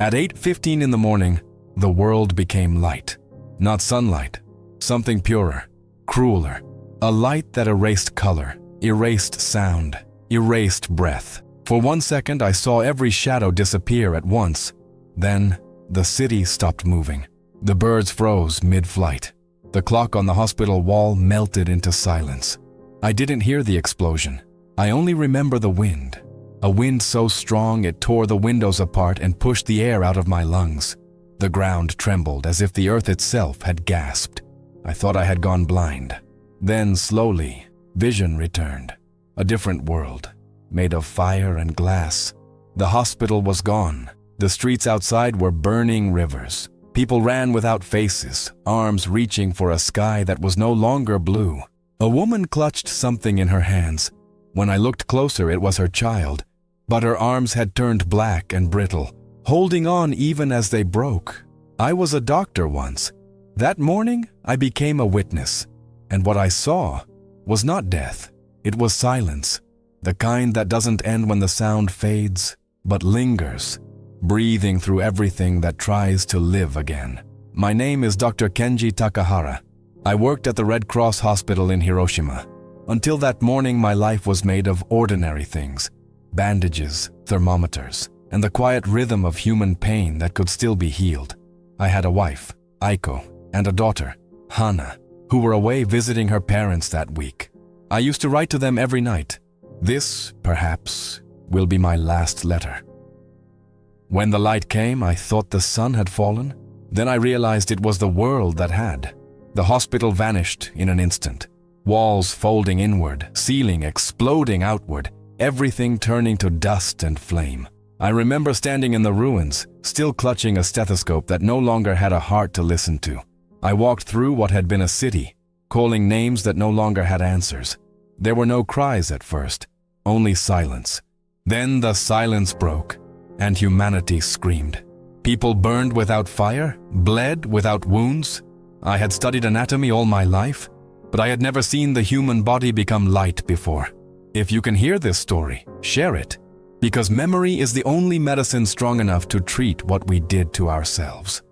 At 8:15 in the morning, the world became light. Not sunlight, something purer, crueler. A light that erased color, erased sound, erased breath. For 1 second, I saw every shadow disappear at once. Then, the city stopped moving. The birds froze mid-flight. The clock on the hospital wall melted into silence. I didn't hear the explosion. I only remember the wind. A wind so strong it tore the windows apart and pushed the air out of my lungs. The ground trembled as if the earth itself had gasped. I thought I had gone blind. Then, slowly, vision returned. A different world, made of fire and glass. The hospital was gone. The streets outside were burning rivers. People ran without faces, arms reaching for a sky that was no longer blue. A woman clutched something in her hands. When I looked closer, it was her child, but her arms had turned black and brittle, holding on even as they broke. I was a doctor once. That morning, I became a witness, and what I saw was not death. It was silence, the kind that doesn't end when the sound fades, but lingers, breathing through everything that tries to live again. My name is Dr. Kenji Takahara. I worked at the Red Cross Hospital in Hiroshima. Until that morning, my life was made of ordinary things, bandages, thermometers, and the quiet rhythm of human pain that could still be healed. I had a wife, Aiko, and a daughter, Hana, who were away visiting her parents that week. I used to write to them every night. This, perhaps, will be my last letter. When the light came, I thought the sun had fallen. Then I realized it was the world that had. The hospital vanished in an instant. Walls folding inward, ceiling exploding outward, everything turning to dust and flame. I remember standing in the ruins, still clutching a stethoscope that no longer had a heart to listen to. I walked through what had been a city, calling names that no longer had answers. There were no cries at first, only silence. Then the silence broke, and humanity screamed. People burned without fire, bled without wounds. I had studied anatomy all my life, but I had never seen the human body become light before. If you can hear this story, share it, because memory is the only medicine strong enough to treat what we did to ourselves.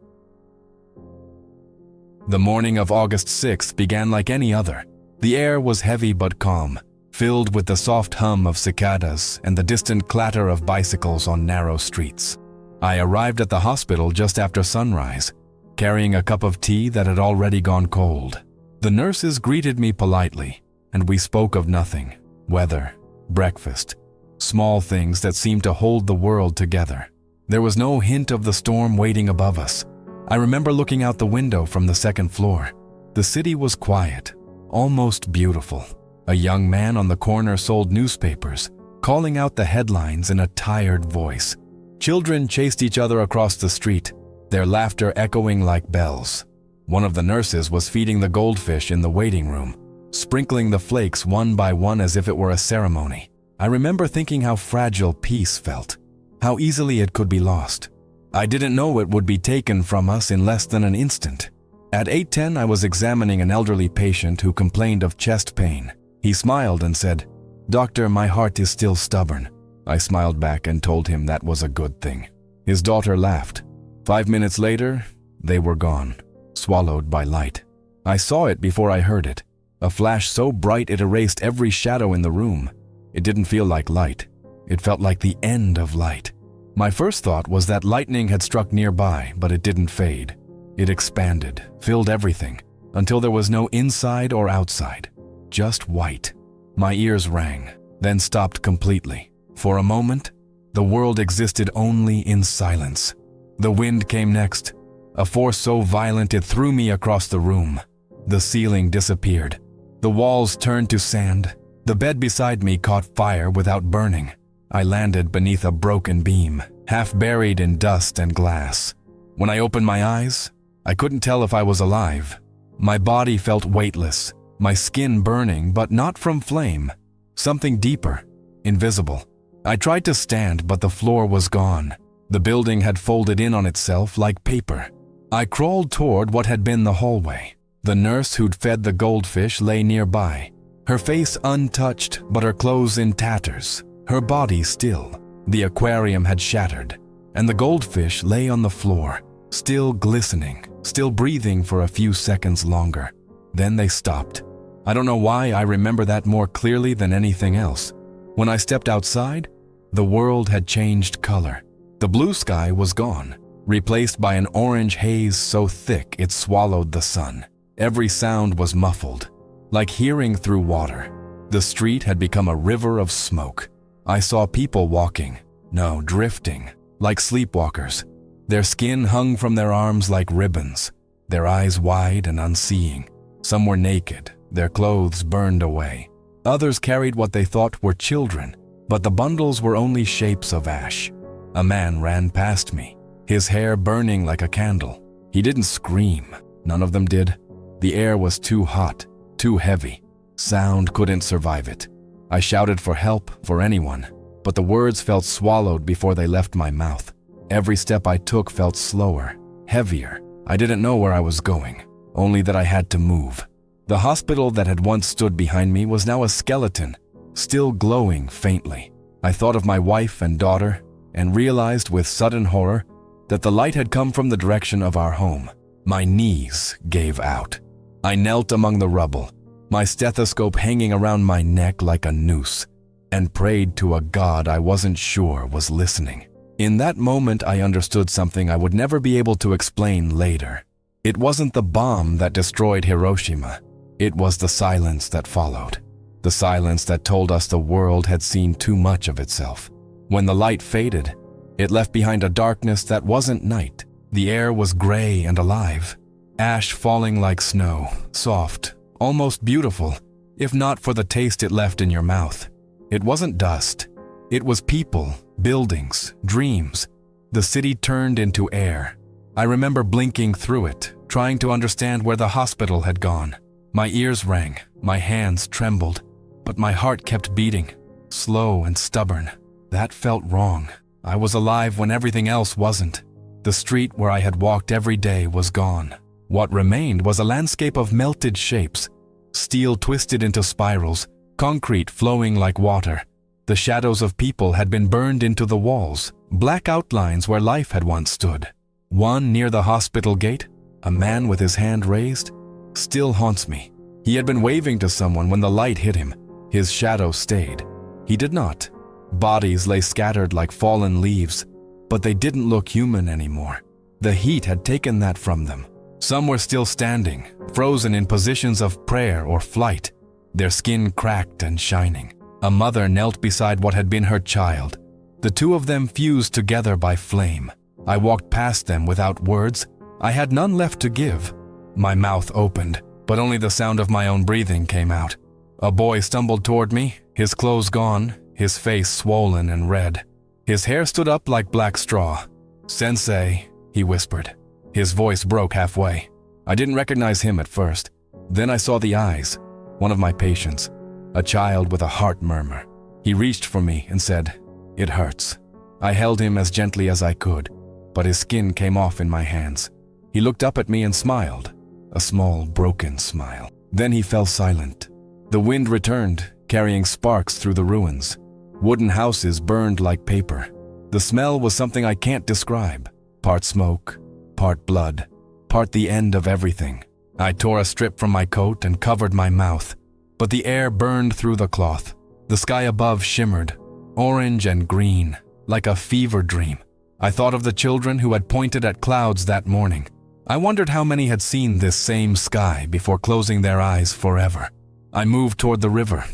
The morning of August 6th began like any other. The air was heavy but calm, filled with the soft hum of cicadas and the distant clatter of bicycles on narrow streets. I arrived at the hospital just after sunrise, carrying a cup of tea that had already gone cold. The nurses greeted me politely, and we spoke of nothing: weather, breakfast, small things that seemed to hold the world together. There was no hint of the storm waiting above us. I remember looking out the window from the second floor. The city was quiet, almost beautiful. A young man on the corner sold newspapers, calling out the headlines in a tired voice. Children chased each other across the street, their laughter echoing like bells. One of the nurses was feeding the goldfish in the waiting room, sprinkling the flakes one by one as if it were a ceremony. I remember thinking how fragile peace felt, how easily it could be lost. I didn't know it would be taken from us in less than an instant. At 8:10, I was examining an elderly patient who complained of chest pain. He smiled and said, "Doctor, my heart is still stubborn." I smiled back and told him that was a good thing. His daughter laughed. 5 minutes later, they were gone, swallowed by light. I saw it before I heard it, a flash so bright it erased every shadow in the room. It didn't feel like light. It felt like the end of light. My first thought was that lightning had struck nearby, but it didn't fade. It expanded, filled everything, until there was no inside or outside, just white. My ears rang, then stopped completely. For a moment, the world existed only in silence. The wind came next, a force so violent it threw me across the room. The ceiling disappeared. The walls turned to sand. The bed beside me caught fire without burning. I landed beneath a broken beam, half buried in dust and glass. When I opened my eyes, I couldn't tell if I was alive. My body felt weightless, my skin burning, but not from flame. Something deeper, invisible. I tried to stand, but the floor was gone. The building had folded in on itself like paper. I crawled toward what had been the hallway. The nurse who'd fed the goldfish lay nearby, her face untouched but her clothes in tatters, her body still. The aquarium had shattered. and the goldfish lay on the floor, still glistening, still breathing for a few seconds longer. Then they stopped. I don't know why I remember that more clearly than anything else. When I stepped outside, the world had changed color. The blue sky was gone, replaced by an orange haze so thick it swallowed the sun. Every sound was muffled, like hearing through water. The street had become a river of smoke. I saw people walking, no, drifting, like sleepwalkers. Their skin hung from their arms like ribbons, their eyes wide and unseeing. Some were naked, their clothes burned away. Others carried what they thought were children, but the bundles were only shapes of ash. A man ran past me, his hair burning like a candle. He didn't scream. None of them did. The air was too hot, too heavy. Sound couldn't survive it. I shouted for help, for anyone, but the words felt swallowed before they left my mouth. Every step I took felt slower, heavier. I didn't know where I was going, only that I had to move. The hospital that had once stood behind me was now a skeleton, still glowing faintly. I thought of my wife and daughter and realized with sudden horror that the light had come from the direction of our home. My knees gave out. I knelt among the rubble, my stethoscope hanging around my neck like a noose, and prayed to a God I wasn't sure was listening. In that moment, I understood something I would never be able to explain later. It wasn't the bomb that destroyed Hiroshima. It was the silence that followed. The silence that told us the world had seen too much of itself. When the light faded, it left behind a darkness that wasn't night. The air was gray and alive. Ash falling like snow, soft, almost beautiful, if not for the taste it left in your mouth. It wasn't dust. It was people, buildings, dreams. The city turned into air. I remember blinking through it, trying to understand where the hospital had gone. My ears rang, my hands trembled, but my heart kept beating, slow and stubborn. That felt wrong. I was alive when everything else wasn't. The street where I had walked every day was gone. What remained was a landscape of melted shapes, steel twisted into spirals, concrete flowing like water. The shadows of people had been burned into the walls, black outlines where life had once stood. One near the hospital gate, a man with his hand raised, still haunts me. He had been waving to someone when the light hit him. His shadow stayed. He did not. Bodies lay scattered like fallen leaves, but they didn't look human anymore. The heat had taken that from them. Some were still standing, frozen in positions of prayer or flight, their skin cracked and shining. A mother knelt beside what had been her child. The two of them fused together by flame. I walked past them without words. I had none left to give. My mouth opened, but only the sound of my own breathing came out. A boy stumbled toward me, his clothes gone, his face swollen and red. His hair stood up like black straw. "Sensei," he whispered. His voice broke halfway. I didn't recognize him at first. Then I saw the eyes, one of my patients, a child with a heart murmur. He reached for me and said, "It hurts." I held him as gently as I could, but his skin came off in my hands. He looked up at me and smiled, a small, broken smile. Then he fell silent. The wind returned, carrying sparks through the ruins. Wooden houses burned like paper. The smell was something I can't describe. Part smoke, part blood, part the end of everything. I tore a strip from my coat and covered my mouth, but the air burned through the cloth. The sky above shimmered, orange and green, like a fever dream. I thought of the children who had pointed at clouds that morning. I wondered how many had seen this same sky before closing their eyes forever. I moved toward the river.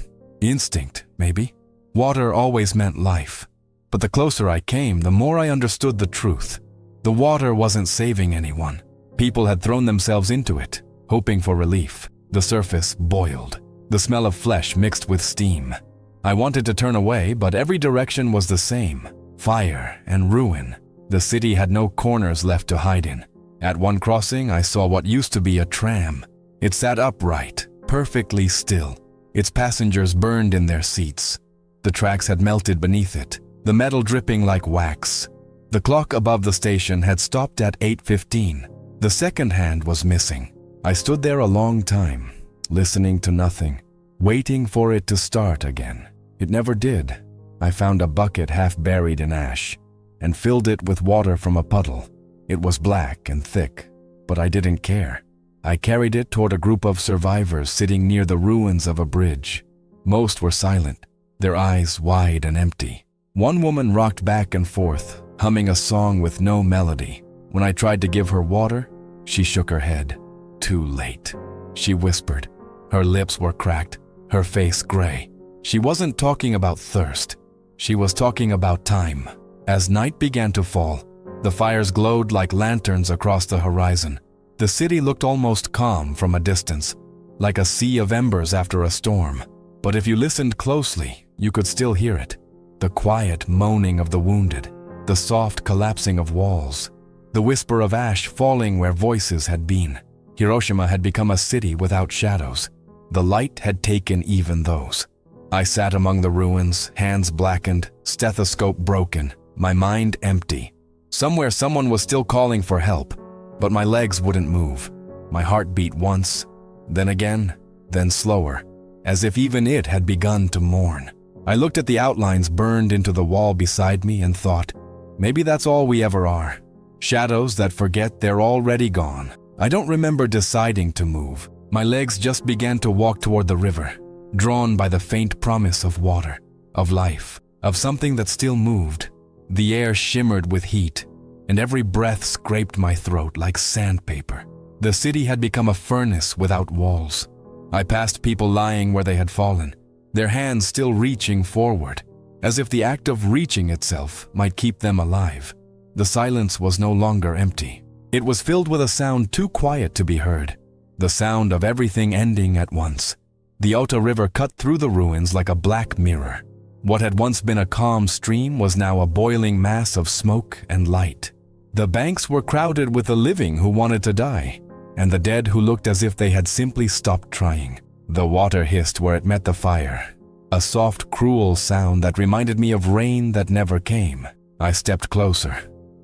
Instinct, maybe. Water always meant life. But the closer I came, the more I understood the truth. The water wasn't saving anyone. People had thrown themselves into it, hoping for relief. The surface boiled. The smell of flesh mixed with steam. I wanted to turn away, but every direction was the same. Fire and ruin. The city had no corners left to hide in. At one crossing, I saw what used to be a tram. It sat upright, perfectly still. Its passengers burned in their seats. The tracks had melted beneath it, the metal dripping like wax. The clock above the station had stopped at 8:15. The second hand was missing. I stood there a long time, listening to nothing, waiting for it to start again. It never did. I found a bucket half buried in ash, and filled it with water from a puddle. It was black and thick, but I didn't care. I carried it toward a group of survivors sitting near the ruins of a bridge. Most were silent, their eyes wide and empty. One woman rocked back and forth, humming a song with no melody. When I tried to give her water, she shook her head. Too late, she whispered. Her lips were cracked, her face gray. She wasn't talking about thirst. She was talking about time. As night began to fall, the fires glowed like lanterns across the horizon. The city looked almost calm from a distance, like a sea of embers after a storm. But if you listened closely, you could still hear it. The quiet moaning of the wounded, the soft collapsing of walls, the whisper of ash falling where voices had been. Hiroshima had become a city without shadows. The light had taken even those. I sat among the ruins, hands blackened, stethoscope broken, my mind empty. Somewhere someone was still calling for help, but my legs wouldn't move. My heart beat once, then again, then slower, as if even it had begun to mourn. I looked at the outlines burned into the wall beside me and thought, maybe that's all we ever are. Shadows that forget they're already gone. I don't remember deciding to move. My legs just began to walk toward the river, drawn by the faint promise of water, of life, of something that still moved. The air shimmered with heat, and every breath scraped my throat like sandpaper. The city had become a furnace without walls. I passed people lying where they had fallen, their hands still reaching forward, as if the act of reaching itself might keep them alive. The silence was no longer empty. It was filled with a sound too quiet to be heard, the sound of everything ending at once. The Ota River cut through the ruins like a black mirror. What had once been a calm stream was now a boiling mass of smoke and light. The banks were crowded with the living who wanted to die, and the dead who looked as if they had simply stopped trying. The water hissed where it met the fire, a soft, cruel sound that reminded me of rain that never came. I stepped closer,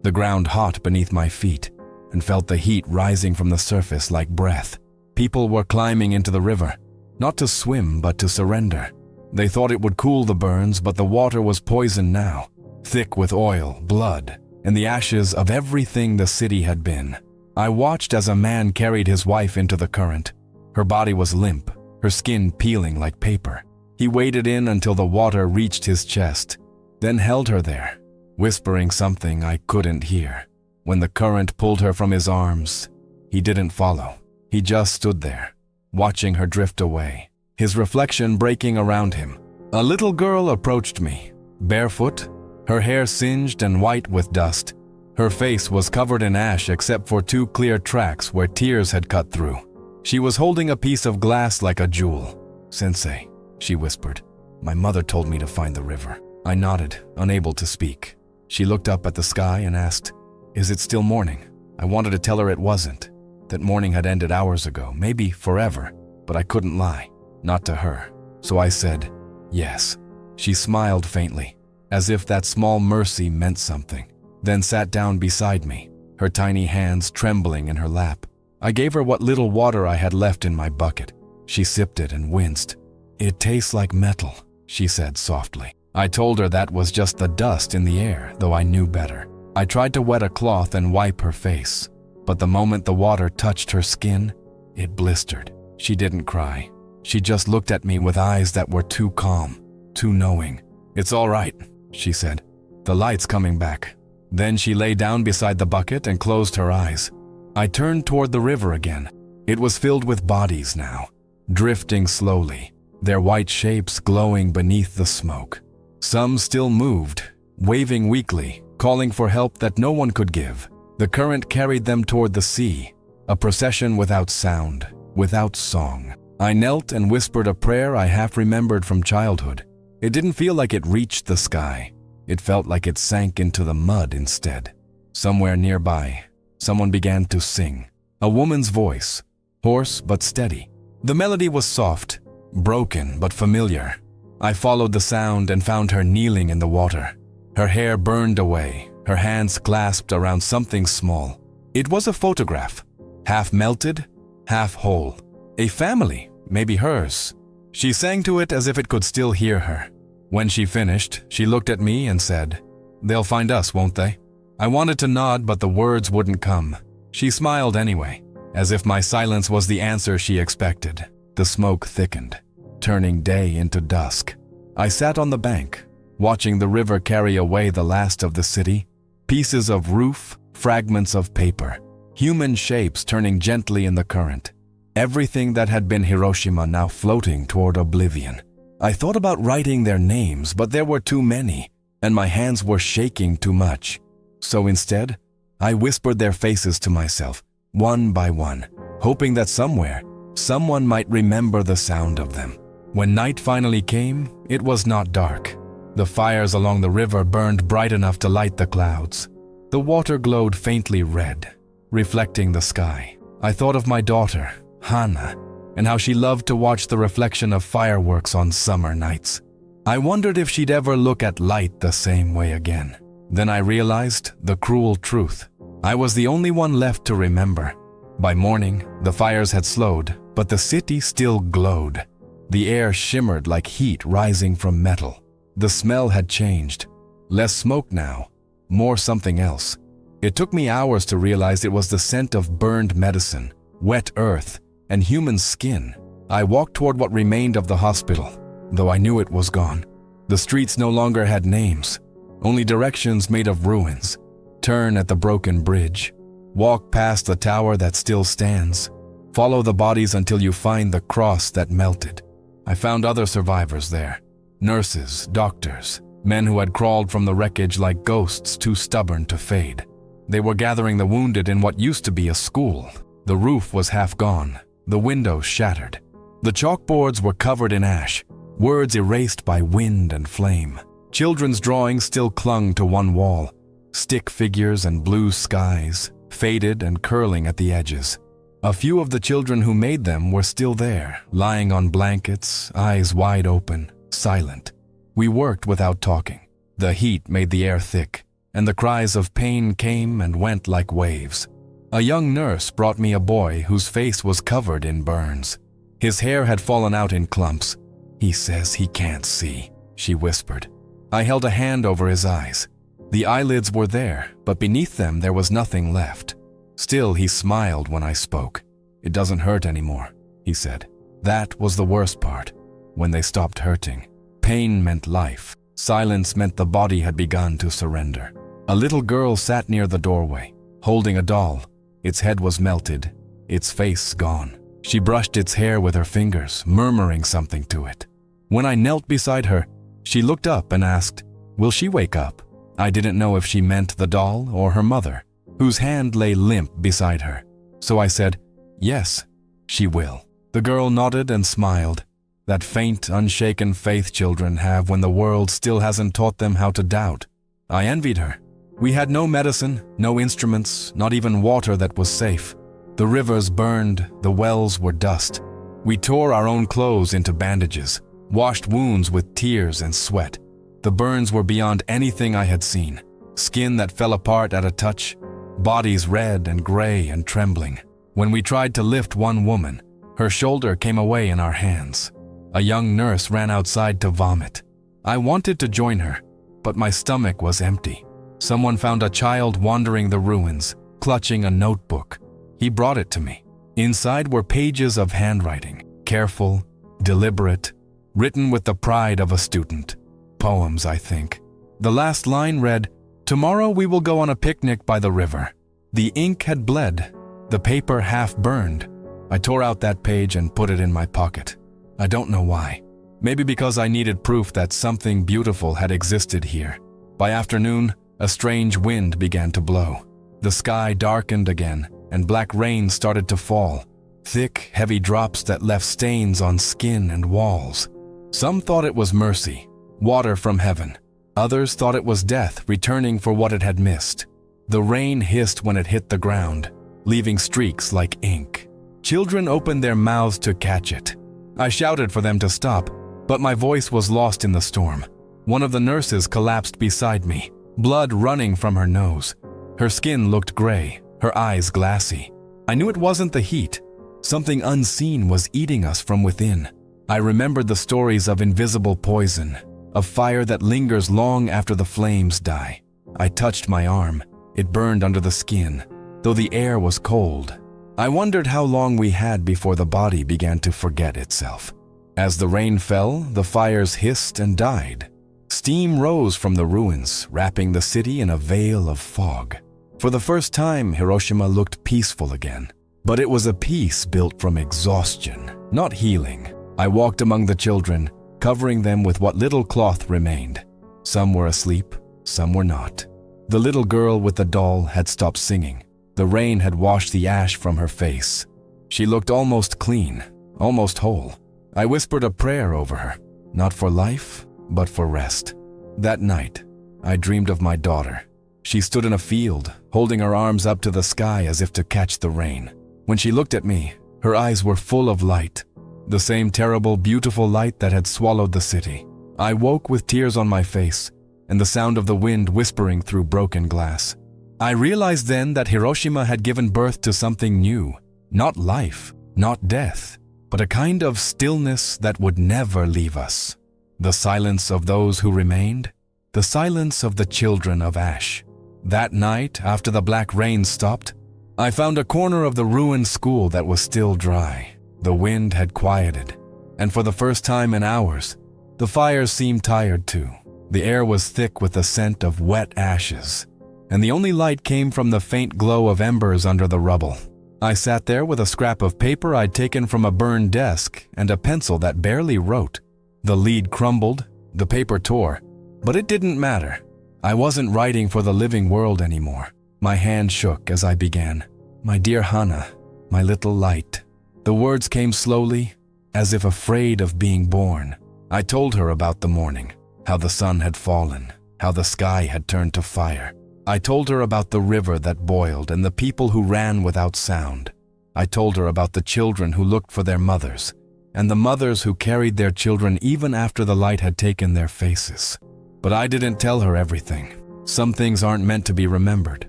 the ground hot beneath my feet, and felt the heat rising from the surface like breath. People were climbing into the river, not to swim but to surrender. They thought it would cool the burns, but the water was poisoned now, thick with oil, blood, and the ashes of everything the city had been. I watched as a man carried his wife into the current. Her body was limp, her skin peeling like paper. He waded in until the water reached his chest, then held her there, whispering something I couldn't hear. When the current pulled her from his arms, he didn't follow. He just stood there, watching her drift away, his reflection breaking around him. A little girl approached me, barefoot, her hair singed and white with dust. Her face was covered in ash except for 2 clear tracks where tears had cut through. She was holding a piece of glass like a jewel. "Sensei," she whispered. "My mother told me to find the river." I nodded, unable to speak. She looked up at the sky and asked, "Is it still morning?" I wanted to tell her it wasn't, that morning had ended hours ago, maybe forever, but I couldn't lie, not to her. So I said, "Yes." She smiled faintly, as if that small mercy meant something, then sat down beside me, her tiny hands trembling in her lap. I gave her what little water I had left in my bucket. She sipped it and winced. "It tastes like metal," she said softly. I told her that was just the dust in the air, though I knew better. I tried to wet a cloth and wipe her face, but the moment the water touched her skin, it blistered. She didn't cry. She just looked at me with eyes that were too calm, too knowing. "It's all right," she said. "The light's coming back." Then she lay down beside the bucket and closed her eyes. I turned toward the river again. It was filled with bodies now, drifting slowly, their white shapes glowing beneath the smoke. Some still moved, waving weakly, calling for help that no one could give. The current carried them toward the sea, a procession without sound, without song. I knelt and whispered a prayer I half remembered from childhood. It didn't feel like it reached the sky. It felt like it sank into the mud instead. Somewhere nearby, someone began to sing. A woman's voice, hoarse but steady. The melody was soft, broken but familiar. I followed the sound and found her kneeling in the water. Her hair burned away, her hands clasped around something small. It was a photograph, half melted, half whole. A family, maybe hers. She sang to it as if it could still hear her. When she finished, she looked at me and said, They'll find us, won't they? I wanted to nod, but the words wouldn't come. She smiled anyway, as if my silence was the answer she expected. The smoke thickened, turning day into dusk. I sat on the bank, watching the river carry away the last of the city. Pieces of roof, fragments of paper, human shapes turning gently in the current. Everything that had been Hiroshima now floating toward oblivion. I thought about writing their names, but there were too many, and my hands were shaking too much. So instead, I whispered their faces to myself, one by one, hoping that somewhere, someone might remember the sound of them. When night finally came, it was not dark. The fires along the river burned bright enough to light the clouds. The water glowed faintly red, reflecting the sky. I thought of my daughter, Hana, and how she loved to watch the reflection of fireworks on summer nights. I wondered if she'd ever look at light the same way again. Then I realized the cruel truth. I was the only one left to remember. By morning, the fires had slowed, but the city still glowed. The air shimmered like heat rising from metal. The smell had changed. Less smoke now, more something else. It took me hours to realize it was the scent of burned medicine, wet earth, and human skin. I walked toward what remained of the hospital, though I knew it was gone. The streets no longer had names, only directions made of ruins. Turn at the broken bridge. Walk past the tower that still stands. Follow the bodies until you find the cross that melted. I found other survivors there. Nurses, doctors, men who had crawled from the wreckage like ghosts too stubborn to fade. They were gathering the wounded in what used to be a school. The roof was half gone, the windows shattered. The chalkboards were covered in ash, words erased by wind and flame. Children's drawings still clung to one wall, stick figures and blue skies, faded and curling at the edges. A few of the children who made them were still there, lying on blankets, eyes wide open, silent. We worked without talking. The heat made the air thick, and the cries of pain came and went like waves. A young nurse brought me a boy whose face was covered in burns. His hair had fallen out in clumps. "He says he can't see," she whispered. I held a hand over his eyes. The eyelids were there, but beneath them there was nothing left. Still, he smiled when I spoke. "It doesn't hurt anymore," he said. That was the worst part, when they stopped hurting. Pain meant life. Silence meant the body had begun to surrender. A little girl sat near the doorway, holding a doll. Its head was melted, its face gone. She brushed its hair with her fingers, murmuring something to it. When I knelt beside her, she looked up and asked, "Will she wake up?" I didn't know if she meant the doll or her mother, whose hand lay limp beside her. So I said, "Yes, she will." The girl nodded and smiled. That faint, unshaken faith children have when the world still hasn't taught them how to doubt. I envied her. We had no medicine, no instruments, not even water that was safe. The rivers burned, the wells were dust. We tore our own clothes into bandages, washed wounds with tears and sweat. The burns were beyond anything I had seen. Skin that fell apart at a touch, bodies red and gray and trembling. When we tried to lift one woman, her shoulder came away in our hands. A young nurse ran outside to vomit. I wanted to join her, but my stomach was empty. Someone found a child wandering the ruins, clutching a notebook. He brought it to me. Inside were pages of handwriting, careful, deliberate, written with the pride of a student. Poems, I think. The last line read, "Tomorrow we will go on a picnic by the river." The ink had bled, the paper half burned. I tore out that page and put it in my pocket. I don't know why. Maybe because I needed proof that something beautiful had existed here. By afternoon, a strange wind began to blow. The sky darkened again, and black rain started to fall. Thick, heavy drops that left stains on skin and walls. Some thought it was mercy, water from heaven. Others thought it was death returning for what it had missed. The rain hissed when it hit the ground, leaving streaks like ink. Children opened their mouths to catch it. I shouted for them to stop, but my voice was lost in the storm. One of the nurses collapsed beside me, blood running from her nose. Her skin looked gray, her eyes glassy. I knew it wasn't the heat. Something unseen was eating us from within. I remembered the stories of invisible poison, of fire that lingers long after the flames die. I touched my arm. It burned under the skin, though the air was cold. I wondered how long we had before the body began to forget itself. As the rain fell, the fires hissed and died. Steam rose from the ruins, wrapping the city in a veil of fog. For the first time, Hiroshima looked peaceful again. But it was a peace built from exhaustion, not healing. I walked among the children, covering them with what little cloth remained. Some were asleep, some were not. The little girl with the doll had stopped singing. The rain had washed the ash from her face. She looked almost clean, almost whole. I whispered a prayer over her, not for life, but for rest. That night, I dreamed of my daughter. She stood in a field, holding her arms up to the sky as if to catch the rain. When she looked at me, her eyes were full of light, the same terrible, beautiful light that had swallowed the city. I woke with tears on my face and the sound of the wind whispering through broken glass. I realized then that Hiroshima had given birth to something new, not life, not death, but a kind of stillness that would never leave us. The silence of those who remained, the silence of the children of ash. That night, after the black rain stopped, I found a corner of the ruined school that was still dry. The wind had quieted, and for the first time in hours, the fires seemed tired too. The air was thick with the scent of wet ashes, and the only light came from the faint glow of embers under the rubble. I sat there with a scrap of paper I'd taken from a burned desk and a pencil that barely wrote. The lead crumbled, the paper tore, but it didn't matter. I wasn't writing for the living world anymore. My hand shook as I began. My dear Hana, my little light. The words came slowly, as if afraid of being born. I told her about the morning, how the sun had fallen, how the sky had turned to fire. I told her about the river that boiled and the people who ran without sound. I told her about the children who looked for their mothers, and the mothers who carried their children even after the light had taken their faces. But I didn't tell her everything. Some things aren't meant to be remembered.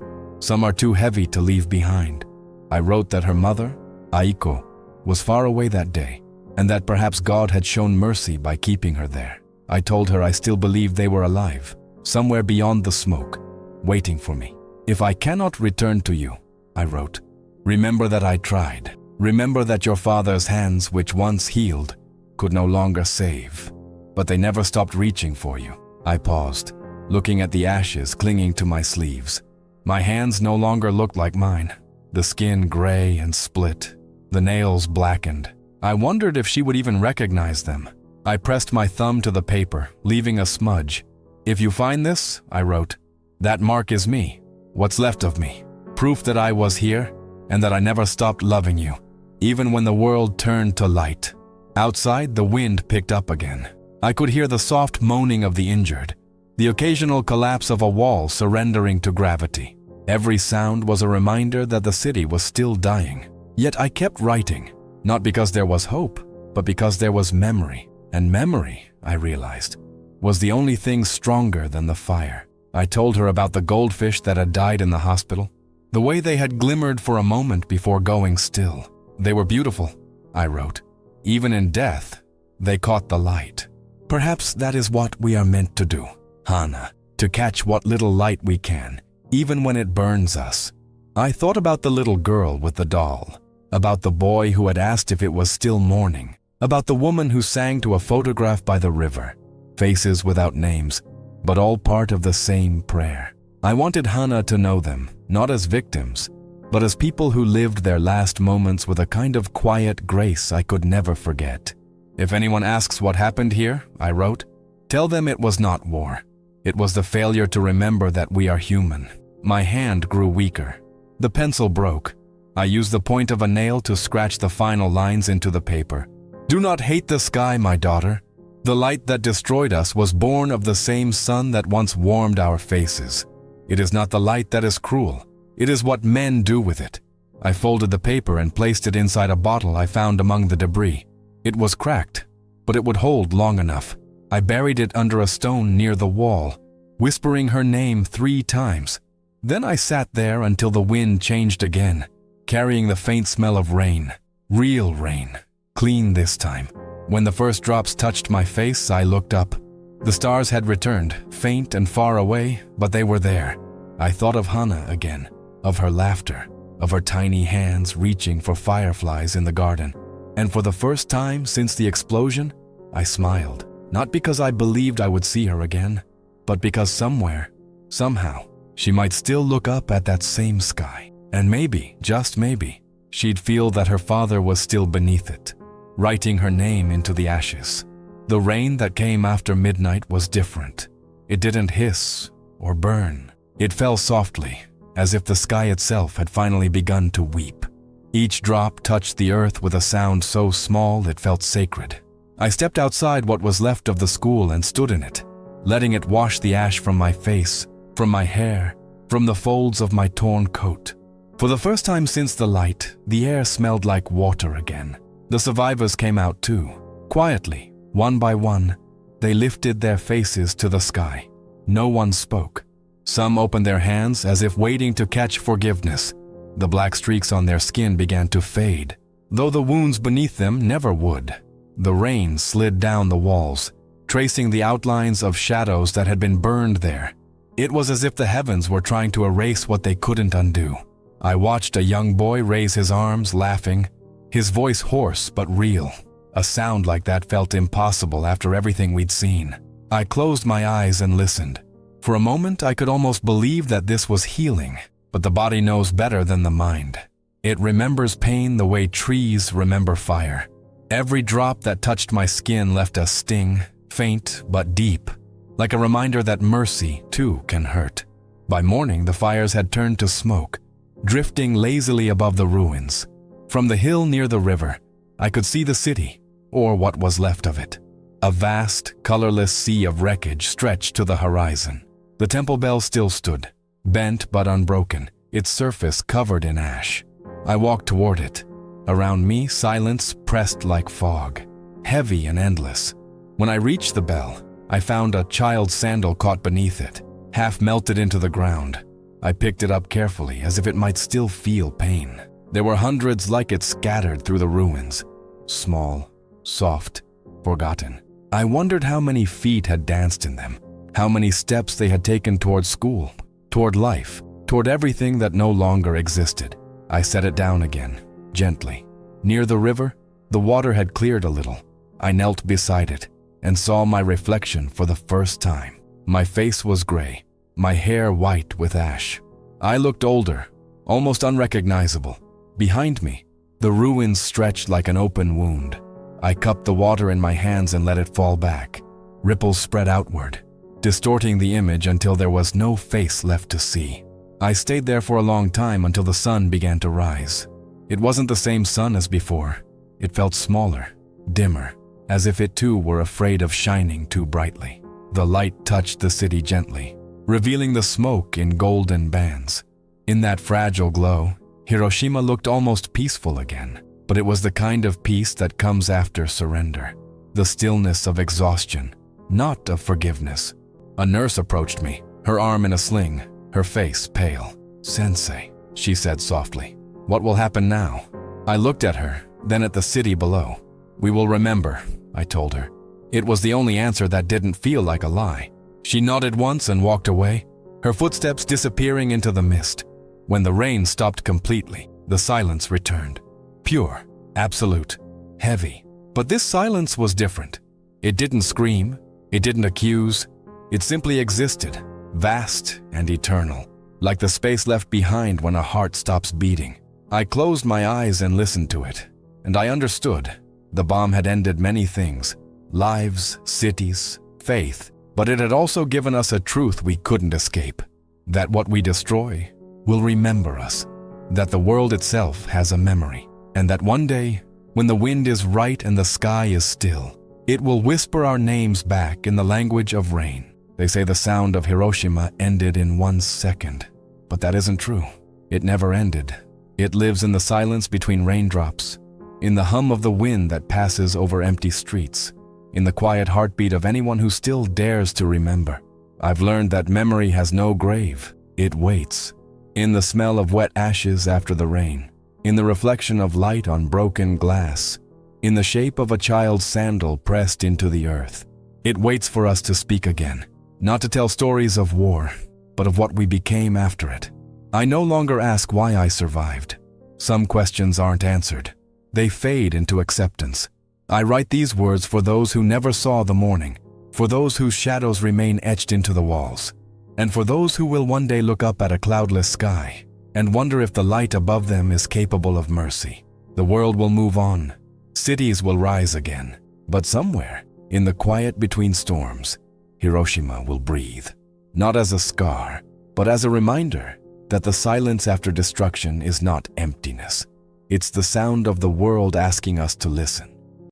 Some are too heavy to leave behind. I wrote that her mother, Aiko, was far away that day, and that perhaps God had shown mercy by keeping her there. I told her I still believed they were alive, somewhere beyond the smoke, waiting for me. If I cannot return to you, I wrote, remember that I tried. Remember that your father's hands, which once healed, could no longer save, but they never stopped reaching for you. I paused, looking at the ashes clinging to my sleeves. My hands no longer looked like mine, the skin gray and split, the nails blackened. I wondered if she would even recognize them. I pressed my thumb to the paper, leaving a smudge. If you find this, I wrote, that mark is me, what's left of me, proof that I was here and that I never stopped loving you, even when the world turned to light. Outside, the wind picked up again. I could hear the soft moaning of the injured, the occasional collapse of a wall surrendering to gravity. Every sound was a reminder that the city was still dying. Yet I kept writing, not because there was hope, but because there was memory. And memory, I realized, was the only thing stronger than the fire. I told her about the goldfish that had died in the hospital, the way they had glimmered for a moment before going still. They were beautiful, I wrote. Even in death, they caught the light. Perhaps that is what we are meant to do, Hana, to catch what little light we can, even when it burns us. I thought about the little girl with the doll, about the boy who had asked if it was still morning, about the woman who sang to a photograph by the river, faces without names, but all part of the same prayer. I wanted Hana to know them, not as victims, but as people who lived their last moments with a kind of quiet grace I could never forget. If anyone asks what happened here, I wrote, tell them it was not war. It was the failure to remember that we are human. My hand grew weaker. The pencil broke. I used the point of a nail to scratch the final lines into the paper. Do not hate the sky, my daughter. The light that destroyed us was born of the same sun that once warmed our faces. It is not the light that is cruel. It is what men do with it. I folded the paper and placed it inside a bottle I found among the debris. It was cracked, but it would hold long enough. I buried it under a stone near the wall, whispering her name 3 times. Then I sat there until the wind changed again, carrying the faint smell of rain. Real rain, clean this time. When the first drops touched my face, I looked up. The stars had returned, faint and far away, but they were there. I thought of Hana again, of her laughter, of her tiny hands reaching for fireflies in the garden. And for the first time since the explosion, I smiled. Not because I believed I would see her again, but because somewhere, somehow, she might still look up at that same sky. And maybe, just maybe, she'd feel that her father was still beneath it, writing her name into the ashes. The rain that came after midnight was different. It didn't hiss or burn. It fell softly, as if the sky itself had finally begun to weep. Each drop touched the earth with a sound so small it felt sacred. I stepped outside what was left of the school and stood in it, letting it wash the ash from my face, from my hair, from the folds of my torn coat. For the first time since the light, the air smelled like water again. The survivors came out too. Quietly, one by one, they lifted their faces to the sky. No one spoke. Some opened their hands as if waiting to catch forgiveness. The black streaks on their skin began to fade, though the wounds beneath them never would. The rain slid down the walls, tracing the outlines of shadows that had been burned there. It was as if the heavens were trying to erase what they couldn't undo. I watched a young boy raise his arms, laughing, his voice hoarse but real. A sound like that felt impossible after everything we'd seen. I closed my eyes and listened. For a moment, I could almost believe that this was healing, but the body knows better than the mind. It remembers pain the way trees remember fire. Every drop that touched my skin left a sting, faint but deep, like a reminder that mercy, too, can hurt. By morning, the fires had turned to smoke, drifting lazily above the ruins. From the hill near the river, I could see the city, or what was left of it. A vast, colorless sea of wreckage stretched to the horizon. The temple bell still stood, bent but unbroken, its surface covered in ash. I walked toward it. Around me, silence pressed like fog, heavy and endless. When I reached the bell, I found a child's sandal caught beneath it, half melted into the ground. I picked it up carefully, as if it might still feel pain. There were hundreds like it scattered through the ruins, small, soft, forgotten. I wondered how many feet had danced in them, how many steps they had taken toward school, toward life, toward everything that no longer existed. I set it down again, gently. Near the river, the water had cleared a little. I knelt beside it and saw my reflection for the first time. My face was gray, my hair white with ash. I looked older, almost unrecognizable. Behind me, the ruins stretched like an open wound. I cupped the water in my hands and let it fall back. Ripples spread outward, distorting the image until there was no face left to see. I stayed there for a long time until the sun began to rise. It wasn't the same sun as before. It felt smaller, dimmer, as if it too were afraid of shining too brightly. The light touched the city gently, revealing the smoke in golden bands. In that fragile glow, Hiroshima looked almost peaceful again, but it was the kind of peace that comes after surrender. The stillness of exhaustion, not of forgiveness. A nurse approached me, her arm in a sling, her face pale. "Sensei," she said softly. "What will happen now?" I looked at her, then at the city below. "We will remember," I told her. It was the only answer that didn't feel like a lie. She nodded once and walked away, her footsteps disappearing into the mist. When the rain stopped completely, the silence returned. Pure, absolute, heavy. But this silence was different. It didn't scream, it didn't accuse, it simply existed, vast and eternal, like the space left behind when a heart stops beating. I closed my eyes and listened to it, and I understood. The bomb had ended many things, lives, cities, faith, but it had also given us a truth we couldn't escape, that what we destroy will remember us, that the world itself has a memory, and that one day, when the wind is right and the sky is still, it will whisper our names back in the language of rain. They say the sound of Hiroshima ended in 1 second, but that isn't true. It never ended. It lives in the silence between raindrops, in the hum of the wind that passes over empty streets, in the quiet heartbeat of anyone who still dares to remember. I've learned that memory has no grave. It waits. In the smell of wet ashes after the rain, in the reflection of light on broken glass, in the shape of a child's sandal pressed into the earth. It waits for us to speak again, not to tell stories of war, but of what we became after it. I no longer ask why I survived. Some questions aren't answered. They fade into acceptance. I write these words for those who never saw the morning, for those whose shadows remain etched into the walls, and for those who will one day look up at a cloudless sky and wonder if the light above them is capable of mercy. The world will move on. Cities will rise again. But somewhere, in the quiet between storms, Hiroshima will breathe. Not as a scar, but as a reminder that the silence after destruction is not emptiness. It's the sound of the world asking us to listen.